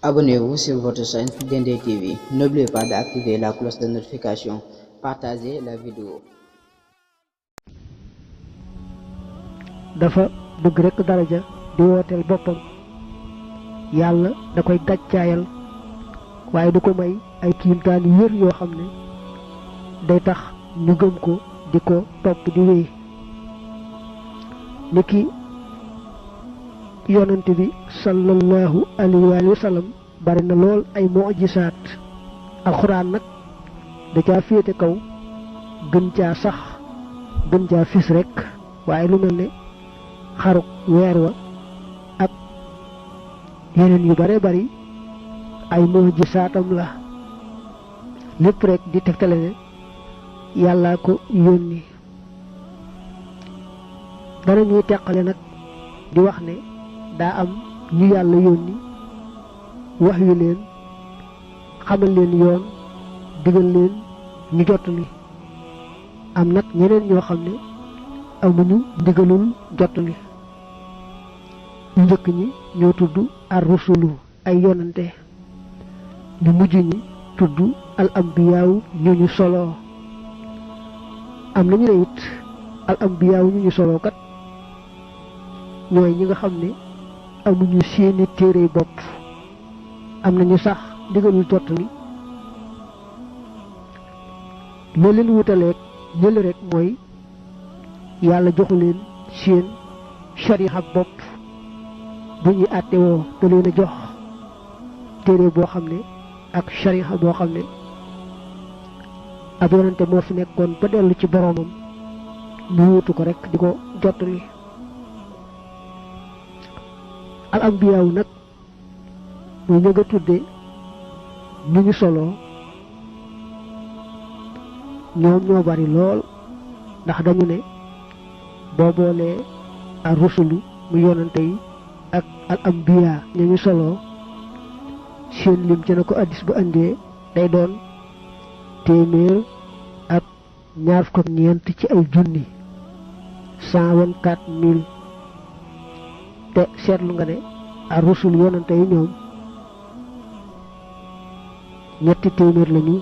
Abonnez-vous sur votre chaîne Dendé TV. N'oubliez pas d'activer la cloche de notification. Partagez la vidéo. dafa bëgg rek daraja di wooteel boppam yàlla da koy gàccaayal waaye du ko may ay kiimtaan yu wér yoo xam ne day tax ñu gëm ko di ko topp di wéy niki yonent bi sallallahu alayhi wa sallam bari na lool ay mu'jisaat alxuraan nag da caa féete kaw gën caa sax gën caa fis rek waaye lu mel ne xaruk weer wa ak yeneen yu bare bari ay mu'jisaatam la lépp rek di tegtale ne yàllaa ko yónni dana ñuy teqale nag di wax ne daa am ñu yàlla yónni wax yu leen xamal leen yoon digal leen ñu jottali am nag ñeneen ñoo xam ne amuñu ndigalul jottali ñu njëkk ñi ñoo tudd ar-rusulu ay yonante ñu mujj ñi tudd al ambiyaaw ñu ñu soloo am nañu ne it al ambiyaaw ñu ñu soloo kat ñooy ñi nga xam ne amuñu seeni téere bopp am nañu sax ndigalul jottali loo leen wutaleeg ñële rek mooy yàlla joxu leen seen shariha bopp bu ñuy àttewoo da leen a jox téere boo xam ne ak shariha boo xam ne ab yonante moo fi nekkoon ba dellu ci boroomam ñu wutu ko rek di ko jottali al ambiyaaw nag muy ña nga tudde ñu ñu soloo ñoom ñoo bari lool ndax dañu ne boo boolee ar rusulu mu yonante yi ak al ambiya ña ñu soloo seen lim ca na ko addis ba indee day doon téeméer ak ñaar fukk ak ñeent ci ay junni 124 000 te seetlu nga ne ar rusul yonante yi ñoom ñetti téeméer lañu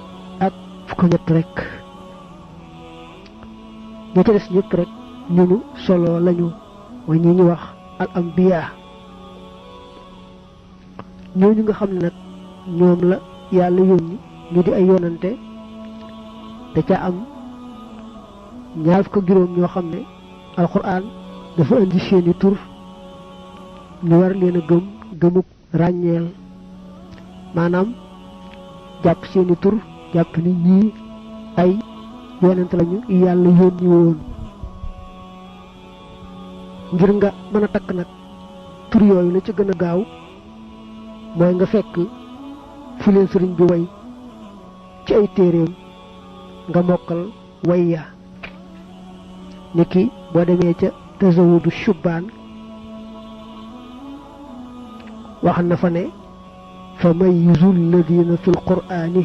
ak fukk ñett rek ña ca des ñëpp rek ñu ñu solo lañu mooy ñi ñu wax al ambiya ñooñu nga xam ne nag ñoom la yàlla yónni ñu di ay yonante da ca am ñaar fukk ak juróom ñoo xam ne alxuraan dafa indi seeni tur ñu war leen a gëm gëmuk ràññeel maanaam jàpp seeni tur jàpp ni ñii ay yonante lañu yàlla yónni woon ngir nga mën a takk nag tur yooyu la ca gën a gaaw mooy nga fekk fu leen sëriñ bi way ci ay téeréem nga mokkal way ya niki boo demee ca tazawudu shubbaan wax na fa ne fa mayyizu alladina fi lqur'ani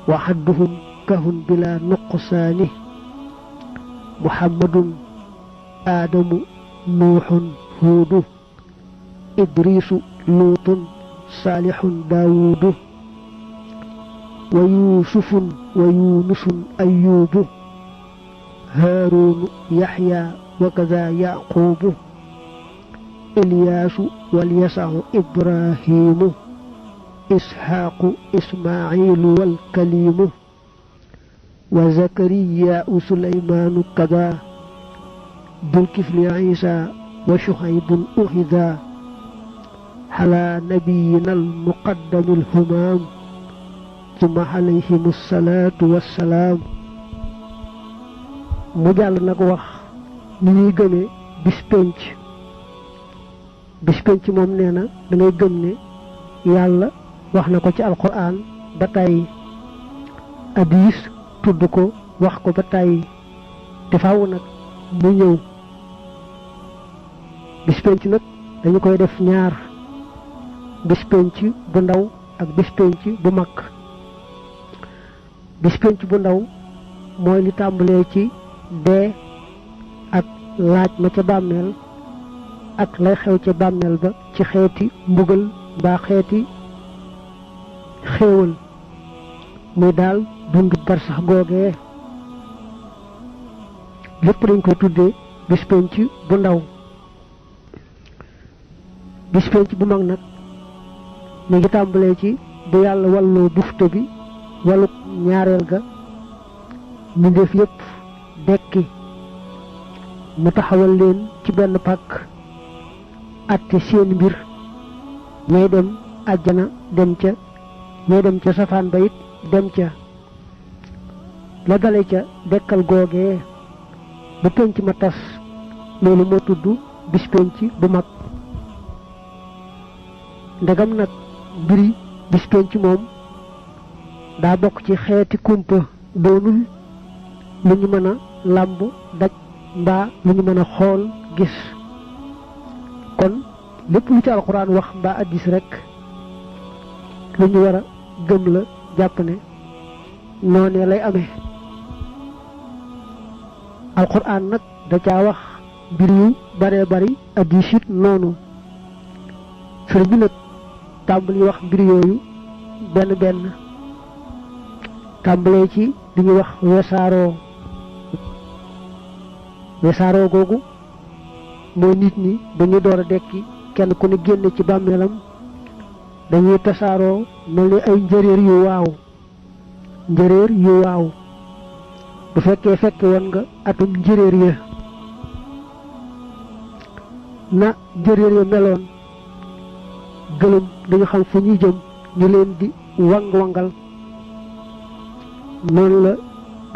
wa xadduhum kahun bila nuqsaani muhammadun aadamu nuuxun huudu idriisu luutun saalixun daawuudu wa yuusufun wa yuunusun ayyuubu haaruunu yaxya wa kaza yaquubu ilyaasu walyasaxu ibrahiimu isxaaqu ismaaciilu walkaliimu wa zakariyaau suleymaanu kaza dulkifli ciisa wa shucaybun uxida xalaa nabiyina almuqaddami alhumaam summa alayhim assalaatu wassalaam mu jàll nag wax ni ñuy gëmee bis penc moom nee na da ngay gëm ne yàlla wax na ko ci alquran ba tàyyi hadiis tudd ko wax ko ba tàyyi te faaw nag mu ñëw bis penc nag dañu koy def ñaar bis penc bu ndaw ak bis penc bu mag bis penc bu ndaw mooy li tàmbalee ci dee ak laaj ma ca bàmmeel ak lay xew ca bàmmeel ba ci xeeti mbugal mbaa xeeti xéewal muy daal dundu bar sax googee lépp dañ koy tuddee bis penc bu ndaw. bis penc bu mag nag mi ngi tàmbalee ci bu yàlla walloo bufte bi waluk ñaareel ga mbindeef yépp dekki mu taxawal leen ci benn pàkk atte seen mbir ñay dem àjjana dem ca ñay dem ca safaan ba it dem ca la dale ca dekkal googee bu penc ma tas loolu moo tudd bis penc bu mag. ndegam nag mbiri bis penc moom daa bokk ci xeeti kumpa doonul lu ñu mën a làmb daj mbaa lu ñu mën a xool gis kon lépp lu ci alxuraan wax mbaa addis rekk lu ñu war a gëm la jàpp ne noonee lay amee. alxuraan nag da caa wax mbir yu baree bari addis it noonu sëriñ bi nag tàmbali wax mbir yooyu benn benn tàmbalee ci li ñuy wax wesaaroo googu mooy nit ñi dañuy door a dekki kenn ku ne génne ci bàmmeelam dañuy tasaaroo mel ni ay njëréer yu waaw bu fekkee fekke woon nga atum njëréer ya na njëréer ya meloon gëlëm dañu xam fu ñuy jëm ñu leen di wang-wangal noonu la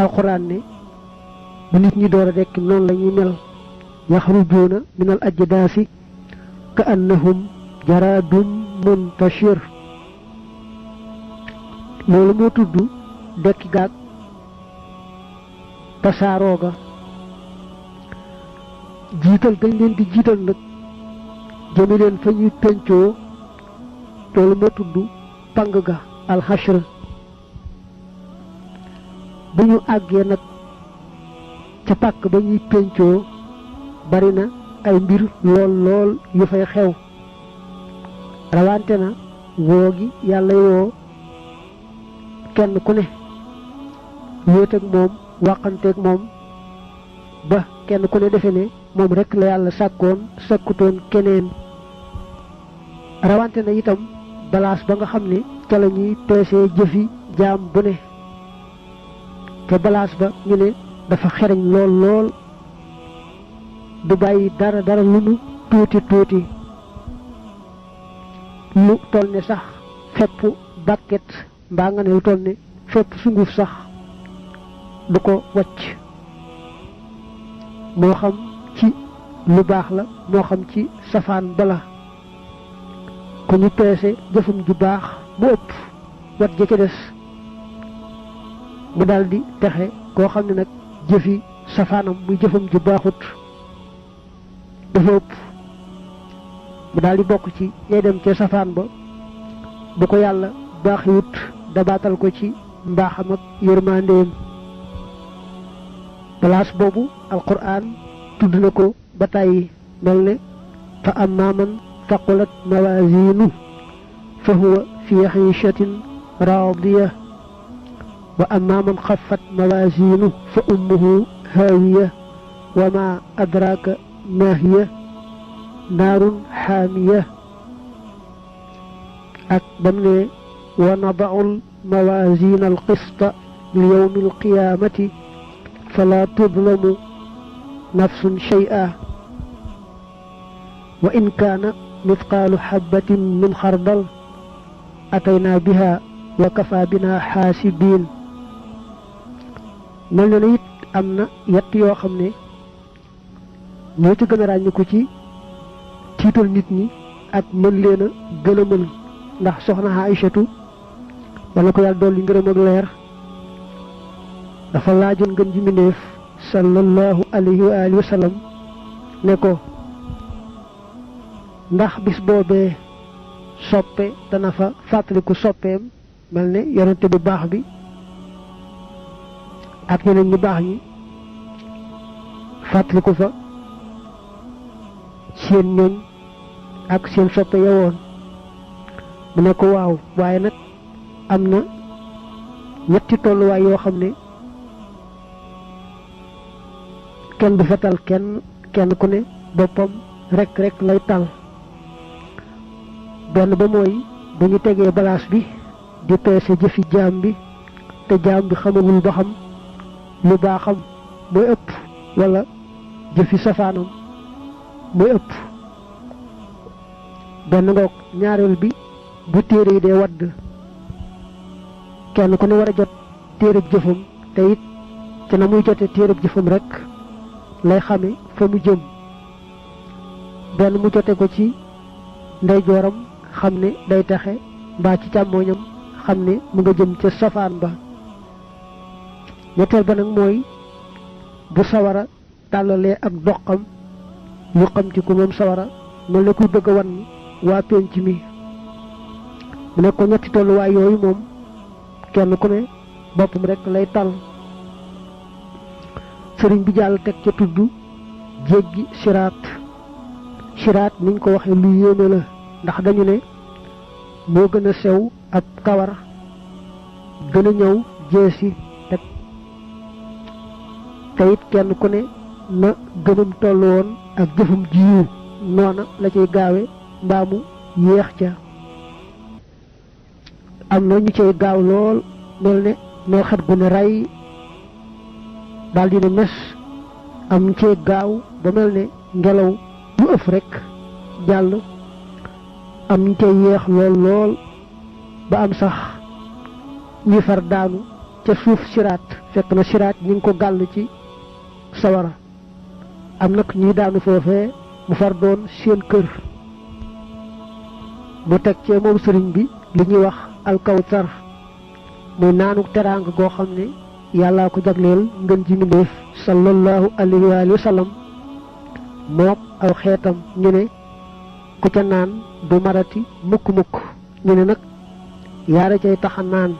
alxuraan ne bu nit ñi door a dekk noonu la ñuy mel yaxrujuuna minal ajdaasi ka annahum jaraadum muntashir loolu moo tudd dekki gaag tasaaroo ga jiital dañ leen di jiital nag jëme leen fa ñuy pencoo loolu moo tudd pang ga alxashr bu ñu àggee nag ca pàkk ba ñuy pencoo bari na ay mbir lool yu fay xew rawante na woo gi yàlla woo kenn ku ne wéet ak moom wàqanteeg moom ba kenn ku ne defe ne moom rekk la yàlla sàkkutoon keneen rawante na itam balaas ba nga xam ne ca la ñuy peesee jëfi jaam bu ne te balaas ba ñu ne dafa xereñ lool du bàyyi dara lu nu tuuti lu toll ne sax fepp bàkket mbaa nga ne lu toll ne fepp sunguf sax du ko wacc moo xam ci lu baax la moo xam ci safaan bala ku ñu peese jëfum ju baax mu ëpp wat ja ca des mu daldi texe koo xam ne nag jëfi safaanam muy jëfam ju baaxut dafa ëpp mu daldi bokk ci ñay dem ca safaan ba bu ko yàlla baaxiwut dabaatal ko ci mbaaxam ak yërmandeem place boobu alquran tudd na ko ba tàyyi mel ne fa amma man taqulat mawaziinu fa huwa fi xiishatin raadiya wa amma man xaffat mawaziinu fa ummuhu haawiya wa ma adraka ma hiya naarun xaamiya ak bam ne wa nadau mawaziina alqista li yawmi alqiyaamati fala tudlamu nafsun shay'a wa in kaana mithqaalu xabbatin min xardal ataynaa biha wa kafa bina xaasibiin mel na it am na yett yoo xam ne ñoo ci gën a ràññiku ci tiital nit ñi ak mën leen a gën a mën ndax soxna Aïchatu wala ko yàlla dolli ngërëm ak leer dafa laajoon ngën ji mbindéef sallallahu alayhi wa alihi wa sallam ne ko ndax bis boobee soppe dana fa fàttaliku soppeem mel ne yonente bu baax bi ak ñeneen ñu baax ñi fàttaliku fa seen ñooñ ak seen soppe yawoon mu ne ko waaw waaye nag am na ñetti tolluwaay yoo xam ne kenn du fa tal kenn ku ne boppam rek lay tal benn ba mooy bu ñu tegee balaas bi di peese jëfi jaam bi te jaam bi xamagul ba xam lu baaxam mooy ëpp wala jëfi safaanam mooy ëpp benn ngoog ñaareel bi bu téere yi dee wadd kenn ku ne war a jot téereb jëfam te it ci na muy jote téereb jëfam rek lay xame fa mu jëm benn mu jote ko ci ndeyjooram xam ne day taxe mbaa ci càmmooñam xam ne mu nga jëm ca safaan ba ñetteel ba nag mooy bu sawara tàllalee ak doxam yu xamti ko moom sawara mel na kuy bëgg a wan waa penc mi mu ne ko ñetti tolluwaay yooyu moom kenn ku ne boppam rek lay tal sëriñ bi jàll teg ca tudd jéggi siraat niñ ko waxee lu yéeme la ndax dañu ne moo gën a sew ab kawar gën a ñëw jeesi te it kenn ku ne na gënum toll woon ak jëfum jiwu noona la cay gaawe mbaa mu yéex ca am na ñu cay gaaw lool mel ne mel xet gu ne ray daal di ne mes am ñu cay gaaw ba mel ne ngelaw lu ëf rek jàll am ñu cay yéex lool ba am sax ñi far daanu ca suuf siraat fekk na siraat ñu ngi ko gàll ci sawara am nag ñuy daanu foofee mu far doon seen kër mu teg cee moom sëriñ bi li ñuy wax alkawsar muy naanu teraanga goo xam ne yàllaa ko jagleel ngën ji mbindéef sallallahu alayhi wa sallam mook aw xeetam ñu ne ku ca naan du marati mukk ñu ne nag yaara cay taxa naan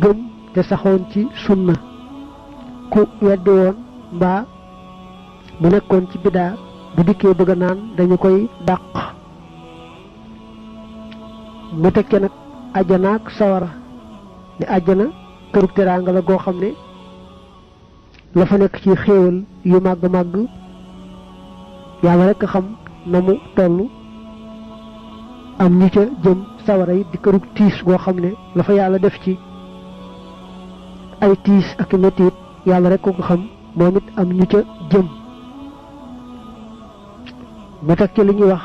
gëm te saxoon ci sunna ku weddi woon mbaa mu nekkoon ci bidaa bu dikkee bëgg a naan dañu koy dàq mu tekke nag àjjana ak sawara ne àjjana kërug teraanga la goo xam ne la fa nekk ci xéewal yu màgg yàlla rekk xam na mu toll am ñi ca jëm sawara yi di kërug tiis goo xam ne la fa yàlla def ci ay tiis ak mettit yàlla rekk ko xam moom it am ñu ca jëm mu teg ci li ñuy wax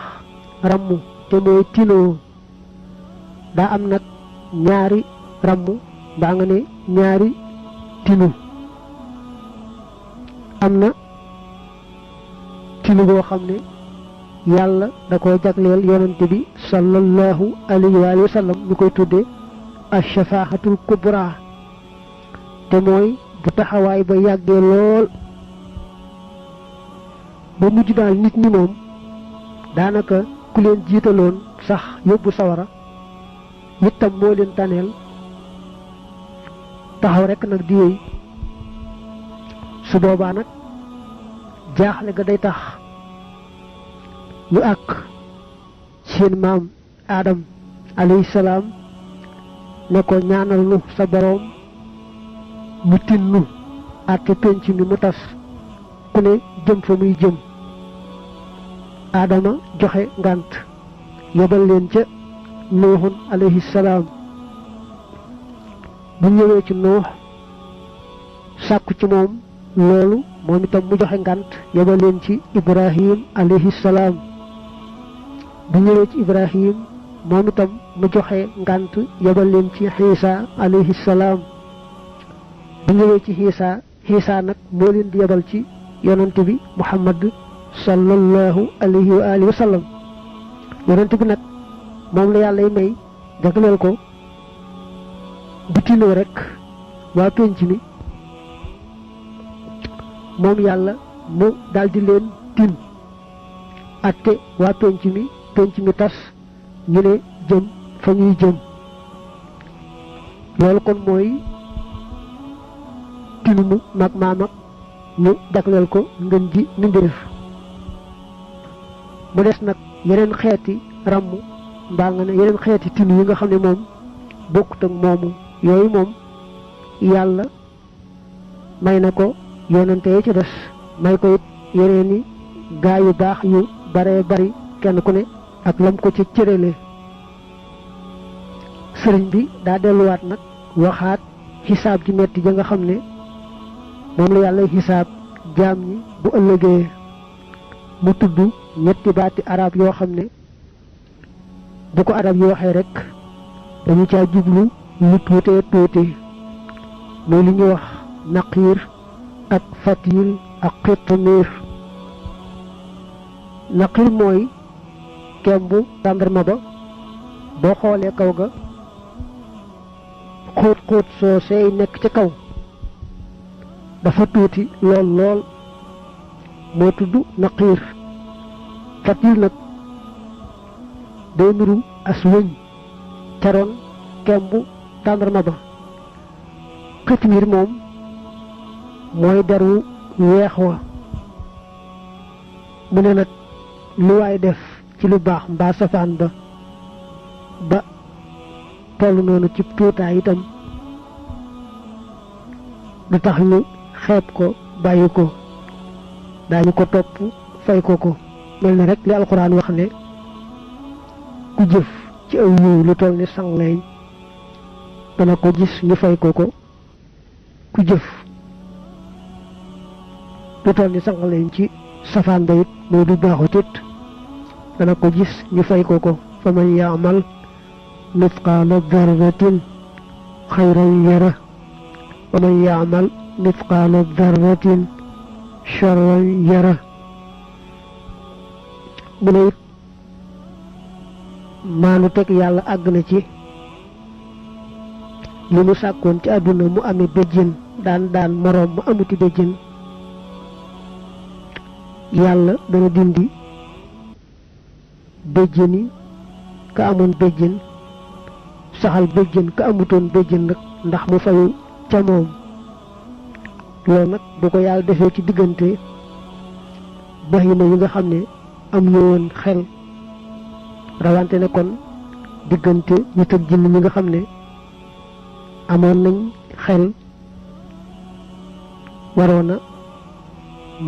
rammu te mooy tinoo daa am nag ñaari rammu mbaa nga ne ñaari tinu am na tinu boo xam ne yàlla da koo jagleel yonante bi sallallahu alayhi wa sallam ñu koy tudde ashafaaxatul kubra te mooy bu taxawaay ba yàggee lool ba mujj daal nit ñi moom daanaka ku leen jiitaloon sax yóbbu sawara itam moo leen taneel taxaw rekk nag di yéey su boobaa nag jaaxle ga day tax ñu àkk seen maam Adam alayhi salaam ne ko ñaanal nu sa boroom mu tinnu àtte penc mi mu tas ku ne jëm fa muy jëm Adama joxe ngànt yebal leen ca Nuuhun alayhi salaam bu ñëwee ci Nuux sàkku ci moom loolu moom itam mu joxe ngànt yebal leen ci Ibrahim alayhi salaam bu ñëwee ci Ibrahim moom itam mu joxe ngànt yebal leen ci Xiisa alayhi salaam bu ñëwee ci Xiisa nag moo leen di yebal ci yonante bi Muhammad sallallahu alayhi wa sallam yonante bi nag moom la yàlla may jagleel ko bu tinoo rek waa penc mi moom yàlla mu daldi leen tin atte waa penc mi tas ñu ne jëm fa ñuy jëm loolu kon mooy tinu mu mag maamag ñu jagleel ko ngën ji mbindéef mu des nag yeneen xeeti ràmm mbaa nga ne yeneen xeeti tin yi nga xam ne moom bokkut ak moomu yooyu moom yàlla may na ko yonante yi ci des may ko it yeneen i gaa yu baax yu baree bari kenn ku ne ak lam ko ci cërale sëriñ bi daa delluwaat nag waxaat xisaab ji metti ja nga xam ne moom la yàlla xisaab jaam ñi bu ëllëgee mu tudd ñetti baati arab yoo xam ne bu ko arab yi waxee rek dañu caa jublu lu tuutee tuuti muy li ñuy wax naqiir ak fatil ak xitmiir naqiir mooy kembu tàndarma ba boo xoolee kaw ga xóot xóot soo seey nekk ci kaw dafa tuuti lool lool moo tudd naqiir fatil nag day nuru as wëñ caroon kembu tàndarma ba xitmiir moom mooy deru weex wa mu ne nag lu waay def ci lu baax mbaa safaan ba tollu noonu ci tuutaay itam du tax ñu xeeb ko bàyyi ko daañu ko topp fay ko mel na rek li alxuraan wax ne ku jëf ci aw yiw lu toll ni sangleeñ dana ko gis ñu fay ko ku jëf lu toll ni sangleeñ ci safaan ba it moo du baaxut it dana ko gis ñu fay ko fa man yaamal mithqaala darratin xayran yara wa man yaamal mithqaala darratin charran yara mu ne it maanu teg yàlla àgg na ci li mu sàkkoon ci àdduna mu amee béjjén daan moroom mu amuti béjjén yàlla dana dindi béjjéni ka amoon béjjén saxal béjjén ka amutoon béjjén nag ndax mu fayu ca moom loolu nag bu ko yàlla defee ci diggante bahima yi nga xam ne am ñu woon xel rawante ne kon diggante nit ak jinne ñi nga xam ne amoon nañ xel waroon a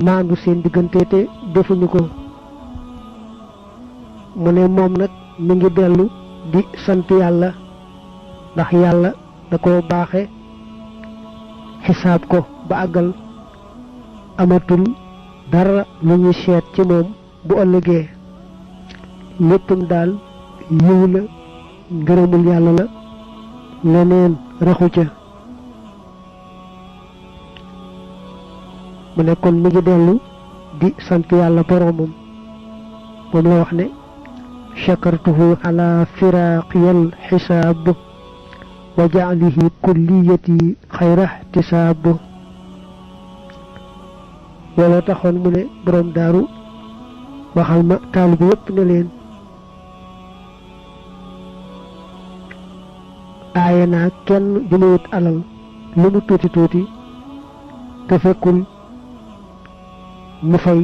maandu seen diggante te defuñu ko mu ne moom nag mi ngi dellu di sant yàlla ndax yàlla da ko baaxe xisaab ko ba àggal amatul dara lu ñuy seet ci moom bu ëllëgee léppam daal yiw la ngërëmul yàlla la leneen raxu ca mu ne kon mi ngi dellu di sant yàlla boroomam moom la wax ne shakartuhu ala firaqiyal xisaab wa jaalihi kulliyati xayra ihtisaab looloo taxoon mu ne boroom daaru waxal ma taalibe yépp ne leen aaye naa kenn dina wut alal lu mu tuuti tuuti te fekkul mu fay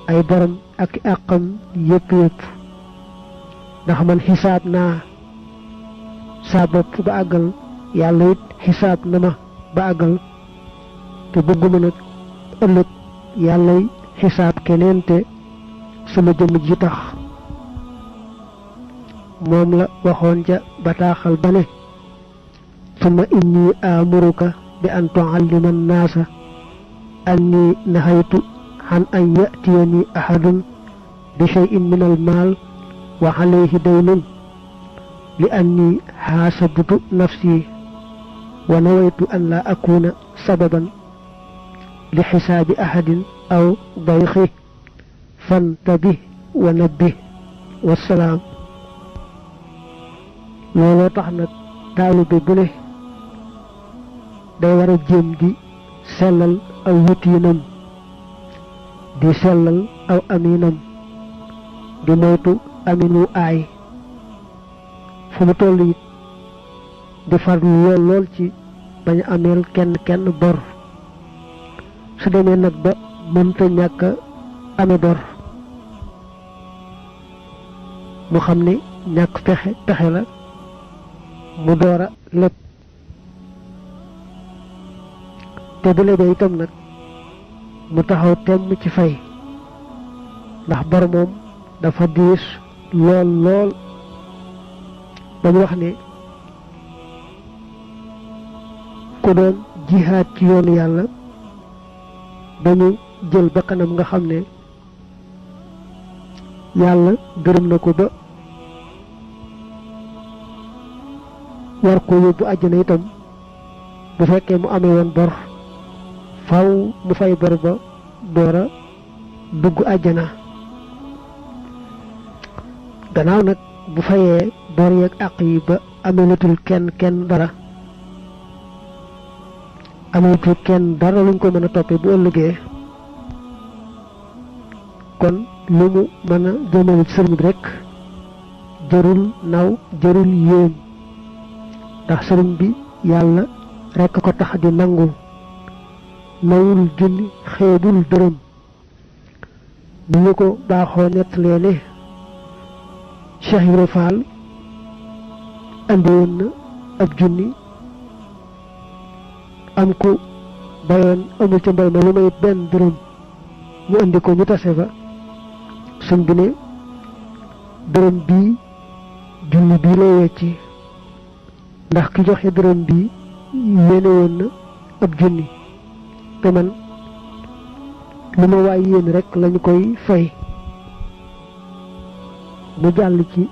ay borom ak àqam yépp ndax man xisaab naa saa bopp ba àggal yàlla it xisaab na ma ba àggal te bëgguma nag ëllëg yàllay xisaab keneen te sama jëmm ji tax moom la waxoon ca bataaxal ba ne summa inni amuruka bi an tuallima annaasa anni nahaytu an an yatiyani ahadun bi shay'in min almaal wa alayhi daynun li anni xaasabtu nafsi wa nawaytu an la akuna sababan li xisaabi ahadin aw dayxi fantabih wa nabbih wassalaam looloo tax nag taalibe bu ne day war a jéem di sellal aw wutiinam di sellal aw aminam di moytu amin wu aay fu mu toll it di farlu lool ci bañ a ameel kenn bor su demee nag ba mënta ñàkk ame bor mu xam ne ñàkk pexe la mu door a leb te bu lebee itam nag mu taxaw temm ci fay ndax bor moom dafa diis lool lool dañu wax ne ku doon jihaad ci yoonu yàlla dañu jël bakkanam nga xam ne yàlla gërëm na ko ba war ko yóbbu àjjana itam bu fekkee mu amee woon bor faw mu fay bor ba doora dugg àjjana gannaaw nag bu fayee bor yeeg àq yi ba amelatul kenn dara amelatul kenn dara luñ ko mën a toppee bu ëllëgee kon lu mu mën a jëmale ci sëriñ bi rek jërul naw jërul yéem ndax sëriñ bi yàlla rekk ko tax di nangu nawul junni xeebul dërëm bu ñu ko baaxoo nettalee ne Cheikh Ibra Fall andi woon na ab junni am ku bayoon amul ca mbay ma lu may benn dërëm mu andi ko ñu tase fa sëñ bi ne dërëm bii junni bii lay wecci ndax ki joxe dërëm bii yéene woon na ab junni te man lu ma waay yéen rek lañu koy fay mu jàll ci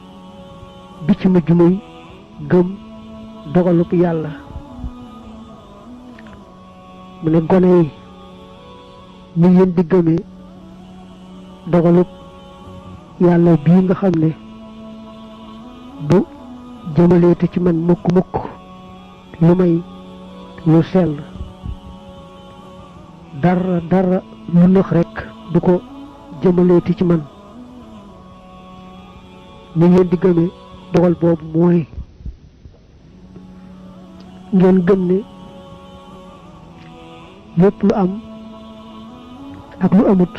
bi ci mujj muy gëm dogalub yàlla mu ne gone yi ñu ngeen di gëmee dogalub yàlla bii nga xam ne du jëmaleete ci man mukk lu may lu sell dara lu nëx rekk du ko jëmaleete ci man ni ngeen di gëmee dogal boobu mooy ngeen gëm ne lépp lu am ak lu amut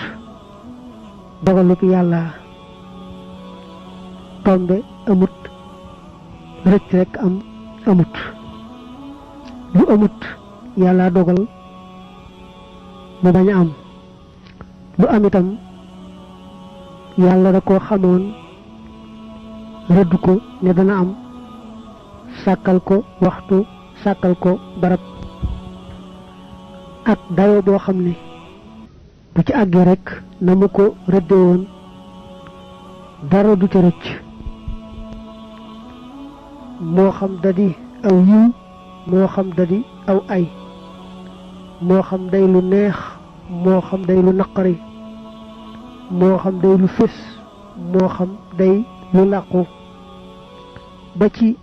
dogalub yàlla tombe amut rëcc rekk amut lu amut yàlla dogal mu bañ a am lu am itam yàlla da koo xamoon rëdd ko ne dana am sàkkal ko waxtu sàkkal ko barab ak dayo boo xam ne bu ci àggee rekk na mu ko rëdde woon dara du ca rëcc moo xam dadi aw yiw moo xam dadi aw ay moo xam day lu neex moo xam day lu naqari moo xam day lu fés moo xam day lu làqu ba ci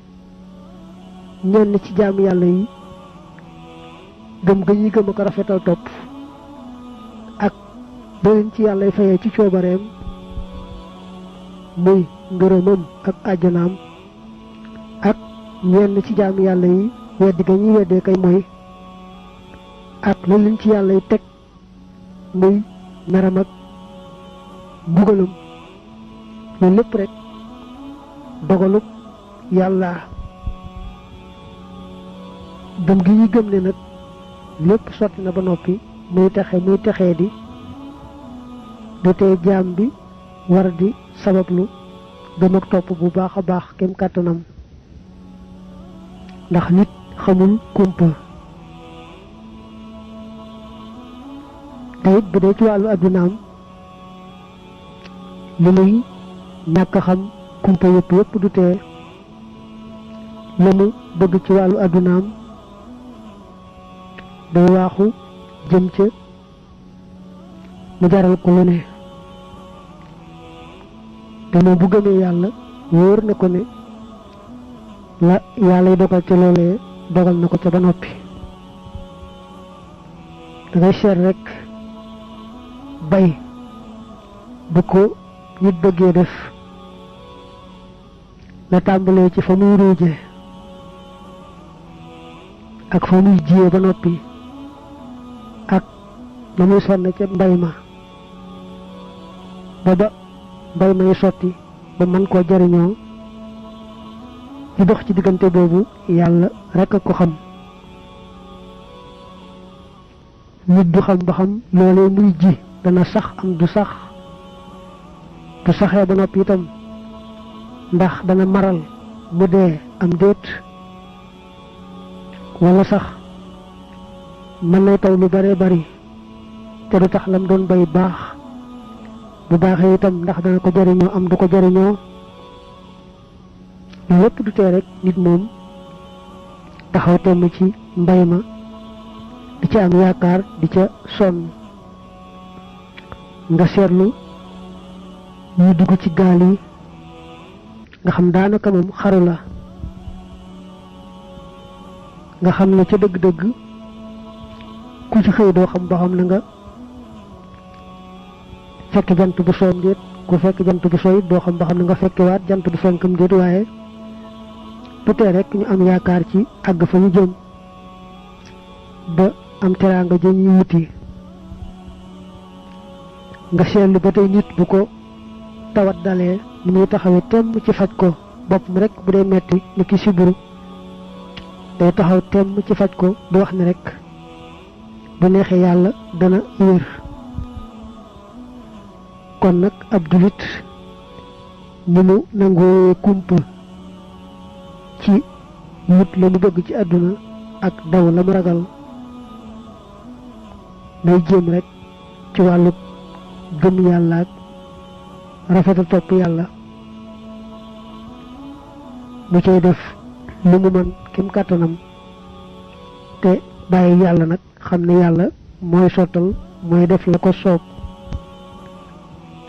ñenn ci jaam yàlla yi gëm ga ñuy gëm a ko rafetal topp ak ba leen ci yàlla fayee ci coobareem muy ngërëmam ak àjjanaam ak ñenn ci jaam yàlla yi weddi ga ñuy weddee kay mooy ak la leen ci yàlla yi teg muy meram ak mbugalam loolu lépp rek dogalub yàlla gëm gi ñuy gëm ne nag lépp sotti na ba noppi muy texee di du tee jaam bi war di sabablu gëm ak topp bu baax a baax kem kàttanam ndax nit xamul kumpa te it bu dee ci wàllu addunaam li muy ñàkk a xam kumpa yëpp du tee la mu bëgg ci wàllu addunaam day waaxu jëm ca mu jaral ko lu ne te moom bu gëmee yàlla wóor na ko ne la yàlla dogal ca loolee dogal na ko ca ba noppi dangay seet rekk bay bu ko nit bëggee def la tàmbalee ci fa muy ruuje ak fa muy jiyee ba noppi ak na muy sonn ca mbay ma ba mbay may sotti ba mën koo jariñoo di dox ci diggante boobu yàlla rek a ko xam. nit du xam ba xam loolee muy ji dana sax am du sax, bu saxee ba noppi itam ndax dana maral mu dee am déet, wala sax mën nay taw lu bare bari te du tax lam doon bay baax, bu baaxee itam ndax dana ko jariñoo am du ko jariñoo. loolu lépp du tee rek nit moom taxaw temm ci mbay ma di ca am yaakaar di ca sonn. nga seetlu ñu dugg ci gaal yi nga xam daanaka moom xaru la, nga xam ne ca dëgg-dëgg ku ci xëy doo xam ba xam na nga fekk jant bu soom déet, ku fekk jant bu sooy doo xam ba xam na nga fekkewaat jant bu fenkam déet, waaye bu tee rek ñu am yaakaar ci àgg fa ñu jëm ba am teraanga ja ñuy wuti. nga seetlu ba tey nit bu ko tawat dalee mu ngi taxawee temm ci faj ko, bopp mi rek bu dee metti ni ki siburu day taxaw temm ci faj ko, du wax ne rek bu neexee yàlla dana wér. kon nag ab julit ni mu nangoo kumpa ci wut la mu bëgg ci àdduna ak daw la mu ragal, nay jéem rek ci wàllu gëm yàlla ak rafetal topp yàlla mu cay def lu mu mën kem kàttanam, te bàyyi yàlla nag xam ne yàlla mooy sottal mooy def la ko soob.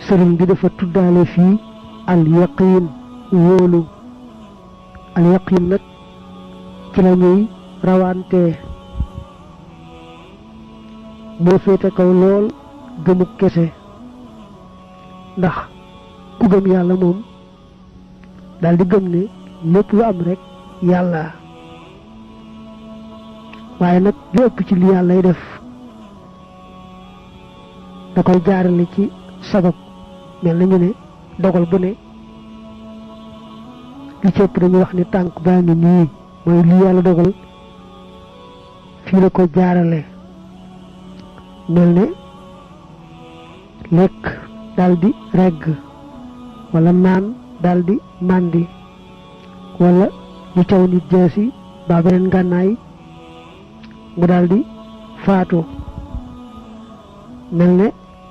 sëriñ bi dafa tuddaale fii al yaqiin wóolu. al yaqiin nag ci la ñuy rawante, moo féete kaw lool gëmu kese, ndax ku gëm yàlla moom daal di gëm ne lépp lu am rek yàlla, waaye nag lu ëpp ci li yàllay def da koy jaarale ci sabab. mel nañu ne dogal bu ne li ci ëpp dañuy wax ne tànk baa ngi nii mooy li yàlla dogal fii la ko jaarale. mel ne lekk daldi regg wala naan daldi màndi wala ñu caw nit jeesi ba beneen ngànnaay mu daldi faatu. mel ne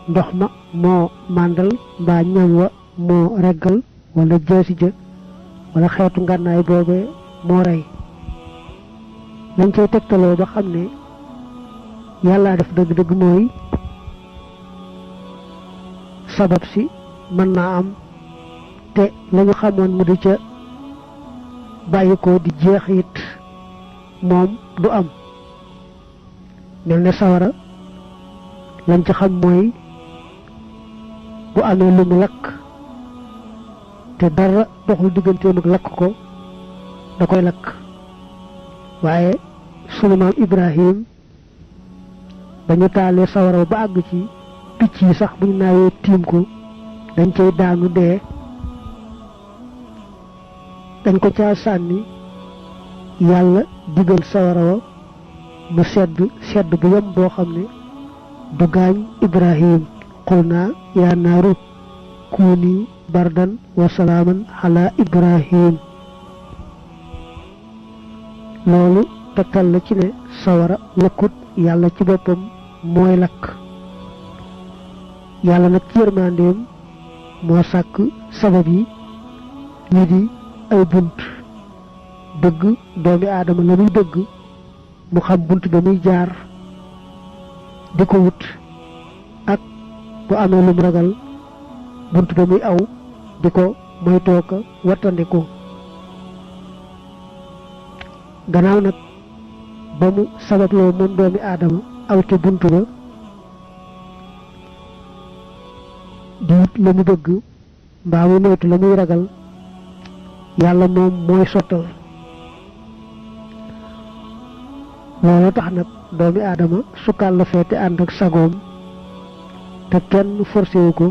ndox ma moo màndal mbaa ñam wa moo reggal wala jeesi ja wala xeetu ngànnaay boobee moo rey. lañ cay tegtaloo ba xam ne yàllaa def dëgg-dëgg mooy sabab si mën naa am te lañu xamoon mu di ca bàyyi ko di jeex it moom du am. mel ne sawara lañ ci xam mooy bu amee lu mu lakk te dara doxul digganteem ak lakk ko da koy lakk. waaye sunu maam Ibrahim ba ñu taalee sawara ba àgg ci picc yi sax bu ñu naawee tiim ko dañ cay daanu dee, dañ ko caa sànni yàlla digal sawara wa mu sedd bu yem boo xam ne du gaañ Ibrahim. qulna yaa naaru kuuni bardan wa salaaman ala Ibrahim. loolu tegtal la ci ne sawara lakkut, yàlla ci boppam mooy lakk. yàlla nag ci yërmandeem moo sàkk sabab yi ñu di ay bunt, bëgg doomi aadama la muy bëgg mu xam bunt ba muy jaar di ko wut, ak bu amee lu mu ragal bunt ba muy aw di ko moytoo ko wattandiku. gannaaw nag ba mu sababloo moom doomi aadama aw ca bunt ba di wut la mu bëgg mbaa mu moytu la muy ragal, yàlla moom mooy sottal. loolu tax nag doomi aadama su kàlla feete ànd ak sagoom te kenn forcé wu ko,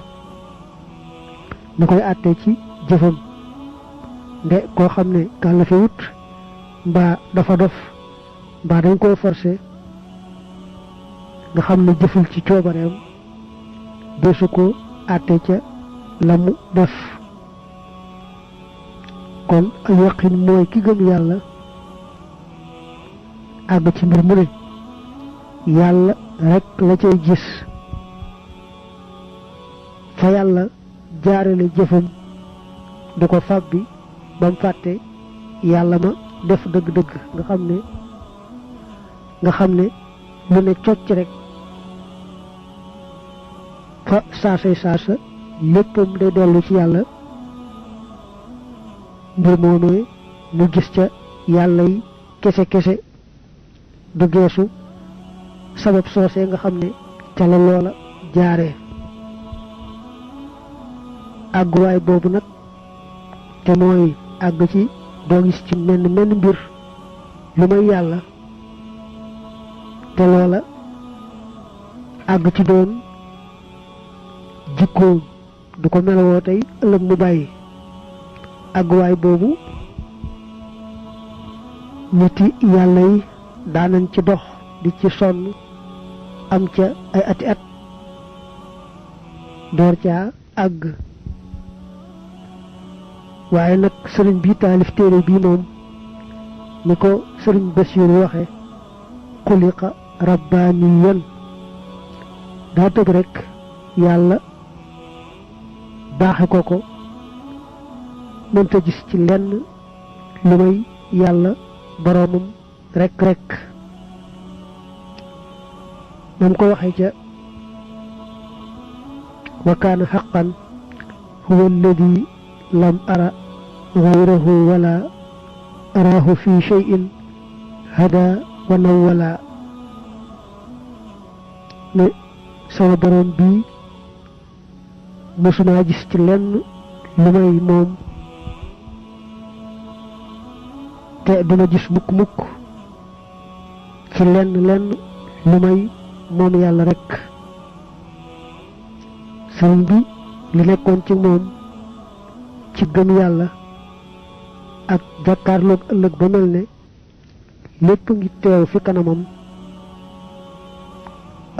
ñu koy àtte ci jëfam nde koo xam ne kàllafe wut mbaa dafa dof mbaa dañ koo forcé nga xam ne jëful ci coobareem deesu ko àtte ca la mu def kon al yaqin mooy ki gëm yàlla àgg ci mbir mu ne yàlla rek la cay gis fa yàlla jaarale jëfam du ko fàbbi ba mu fàtte yàlla ma def dëgg-dëgg nga xam ne lu ne cocc rek fa saasay saasa léppam day dellu ci yàlla mbir moomee mu gis ca yàlla yi kese kese du geesu sabab soosee nga xam ne ca la loola jaaree àgguwaay boobu nag te mooy àgg ci doo gis ci menn mbir lu may yàlla te loola àgg ci doon jikkoom du ko melowoo tey ëllëg mu bàyyi àgguwaay boobu niti yàlla yi daanañ ci dox di ci sonn am ca ay ati at door caa àgg waaye nag sëriñ bi taalif téere bii moom ni ko sëriñ Basiiru waxe xuliqa rabbaaniyan daa tëb rek yàlla baaxe ko mënta gis ci lenn lu may yàlla boroomam rek nam ko waxe ca wa kaana haqqan huwa alladi lam ara ghayrahu wala araahu fi shay'in hada wa nawwala ne sama boroom bii mësuma gis ci lenn lu may moom te duma gis mukk ci lenn lu may moom yàlla rek sëriñ bi li nekkoon ci moom ci gëm yàlla ak jàkkaarloog ëllëg ba mel ne lépp ngi teew fi kanamam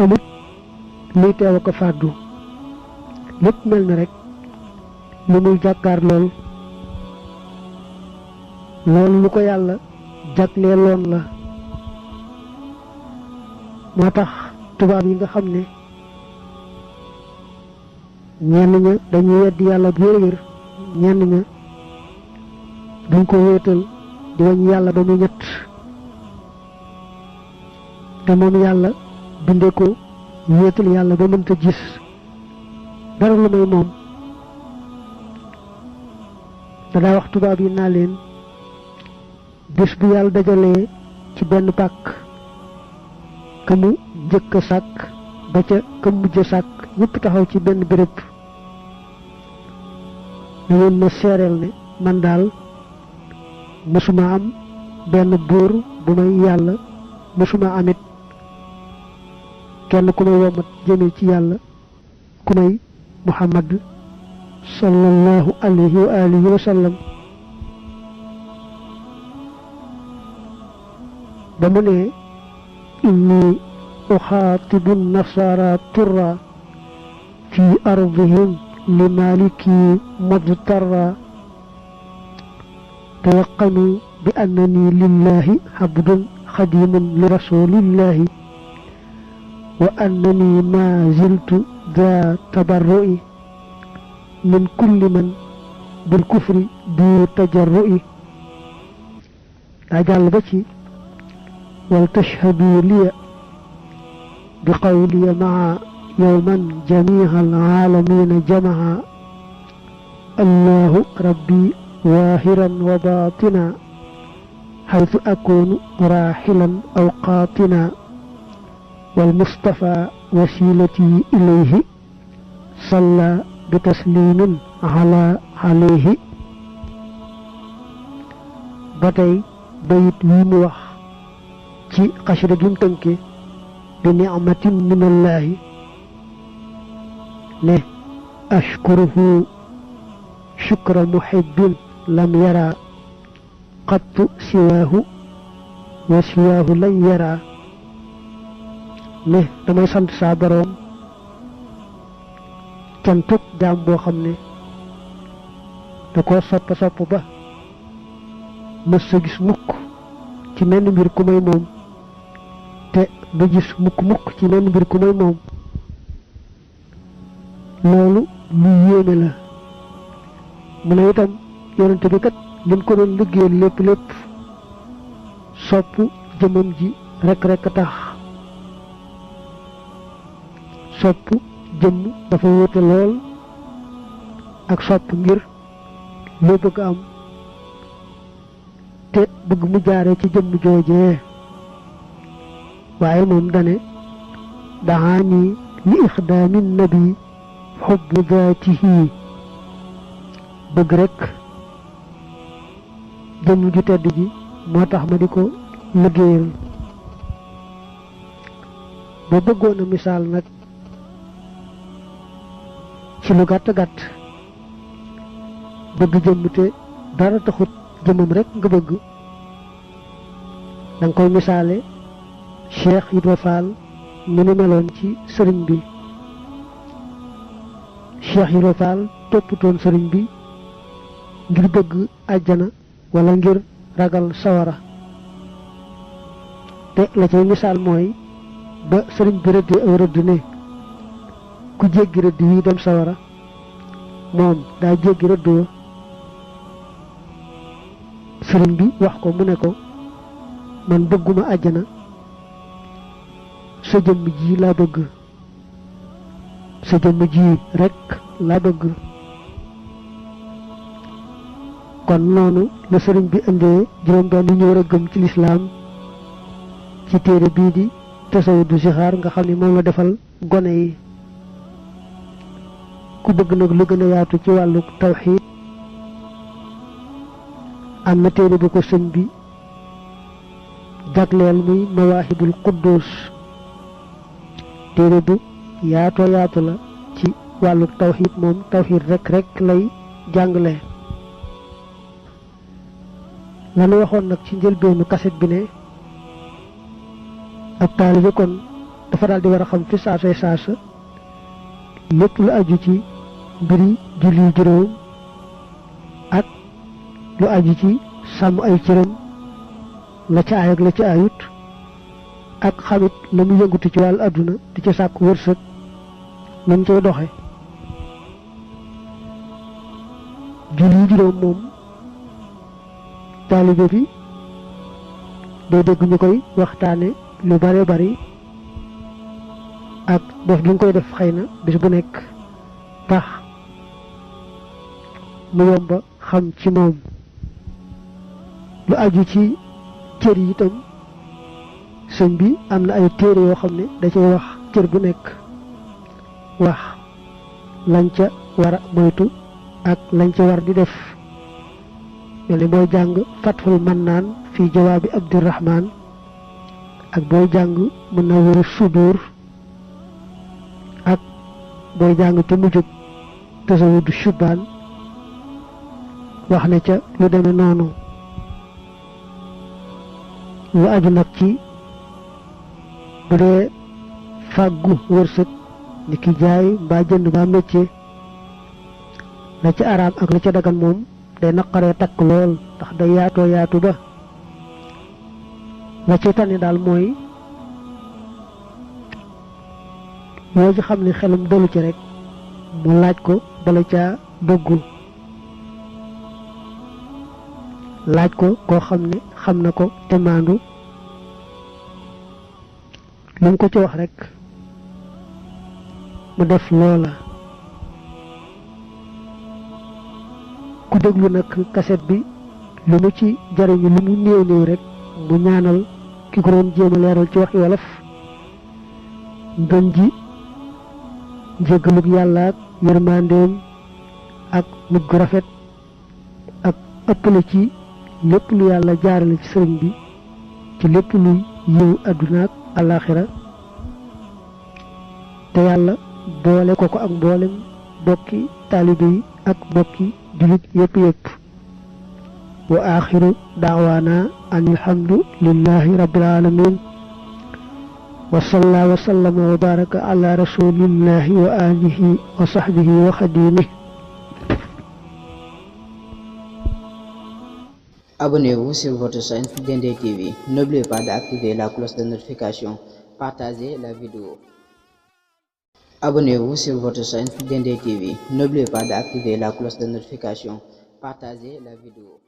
amut luy teew a ko fàddu lépp mel ne rek lu muy jàkkaar loolu lu ko yàlla jagleeloon la moo tax tubaab yi nga xam ne ñenn ña dañuy weddi yàlla bu wér ñenn ña dañ ko wéetal di wañ yàlla ba mu ñett te moom yàlla binde ko wéetal yàlla ba mënta gis dara lu may moom danaa wax tubaab yi naa leen bés bu yàlla dajalee ci benn pàkk ka mu njëkk a sàkk ba ca ka mujj a sàkk ñëpp taxaw ci benn béréb na ngeen ma seereel ne man daal mësuma am benn buur bu may yàlla mësuma amit kenn ku may womat jëme ci yàlla ku may Muhammad sallallahu alayhi wa alihi wa sallam ba mu ne inni uxaatibu nasara turra fi ardihim li maliki mudtarra tayaqanu bi annani lillahi abdun xadimun li rasulillahi wa annani ma ziltu da tabarru'i min kulli man bil kufri du tajarru'i daa jàll ba ci wal tashhadu liya bi qawliya maa yawman jamiha alaalamina jamaha allahu rabbi waahiran wa baatina haythu akunu raaxilan aw qaatina wal mustafa wasilati ilayhi salla bi taslimin ala alayhi ba tey bayit wi mu wax ci xasida gi mu tënke bi ni'matin minallahi ne ashkuruhu shukra muhibbin lam yara qattu siwaahu wa siwaahu lan yara ne damay sant saa boroom cantuk jaam boo xam ne da koo sopp ba mës sa gis mukk ci menn mbir ku may moom te du gis mukk ci menn mbir ku may moom loolu lu yéeme la mu ne itam yonente bi kat lim ko doon liggéeyal lépp sopp jëmam ji rek tax sopp jëmm dafa wóote lool ak sopp ngir loo bëgg am te bëgg mu jaaree ci jëmm joojee waaye moom dane daxaani li ixdaami nabi xubbu daatihi bëgg rek jëmm ju tedd ji moo tax ma di ko liggéeyal ba bëggoon a misaal nag ci lu gàtt bëgg jëmm te dara taxut jëmmam rek nga bëgg danga koy misaale Cheikh Ibra Fall ni mu meloon ci sëriñ bi Cheikh Ibra Fall toppatoon sëriñ bi ngir bëgg àjjana wala ngir ragal sawara te la cay misaal mooy ba sëriñ bi rëddee aw rëdd ne ku jéggi rëdd wi dem sawara moom daa jéggi rëdd wa sëriñ bi wax ko mu ne ko man bëgguma àjjana sa jëmm ji laa bëgg sa jëmm ji rekk laa bëgg kon noonu la sëriñ bi indee juróom-benn ñu war a gëm ci lislaam ci téere bii di tasawudu sixaar nga xam ne moom la defal gone yi ku bëgg nag lu gën a yaatu ci wàllu tawxiid am na téere bu ko sëñ bi jagleel muy mawaahibul quddus téere bu yaatu la ci wàllu tawxiid moom tawxiid rek lay jàngale lanu waxoon nag ci njëlbeenu kaset bi ne ab taalibe kon dafa daal di war a xam fi saasa lépp lu aju ci mbiri julli juróom ak lu aju ci sàmm ay cëram la ca aay ak la ca ayut ak xamit la mu yëngutu ci wàllu àdduna di ca sàkku wërsëg nañ cay doxe julli juróom moom taalibe bi day dégg ñu koy waxtaane lu bare bari ak def gi nga koy def xëy na bis bu nekk tax mu yomba xam ci moom lu aju ci cër yi itam sëñ bi am na ay téere yoo xam ne da cay wax cër bu nekk wax lañ ca war a moytu ak lañ ca war di def mel ni booy jàng Fathul Mannaan fii jawaabi Abdirahmaan ak booy jàng Munawwiru Sudur ak booy jàng te mujjub Tasawudu Shubaan wax ne ca lu deme noonu lu aju nag ci bu dee fàggu wërsëg ni ki jaay mbaa jënd mbaa métier la ca araam ak la ca dagan moom day naqaree takk lool ndax day yaatu ba la ci tane daal mooy yoo ci xam ne xelam dalu ci rek mu laaj ko bala caa doggu laaj ko koo xam ne xam na ko te maandu lu mu ko ci wax rek mu def loola ku déglu nag kaset bi lu mu ci jariñu lu mu néew rek mu ñaanal ki ko doon jéem a leeral ci waxi wolof ngën ji njëggalug yàlla ak yërmandeem ak mujj gu rafet ak ëppale ci lépp lu yàlla jaarale ci sëriñ bi ci lépp luy yiw àdduna ak àllaaxira te yàlla boole ko ak mboolem bokki taalibe yi ak bokki jullit yépp wa axiru da'wana anil hamdu lillahi rabbil alamin wa salla wa sallama wa baraka ala rasulillahi wa alihi wa sahbihi wa khadimihi. Abonnez-vous sur votre chaîne DND TV. N'oubliez pas d'activer la cloche de notification. Partagez la vidéo. Abonnez-vous sur votre chaîne DND TV. N'oubliez pas d'activer la cloche de notification. Partagez la vidéo.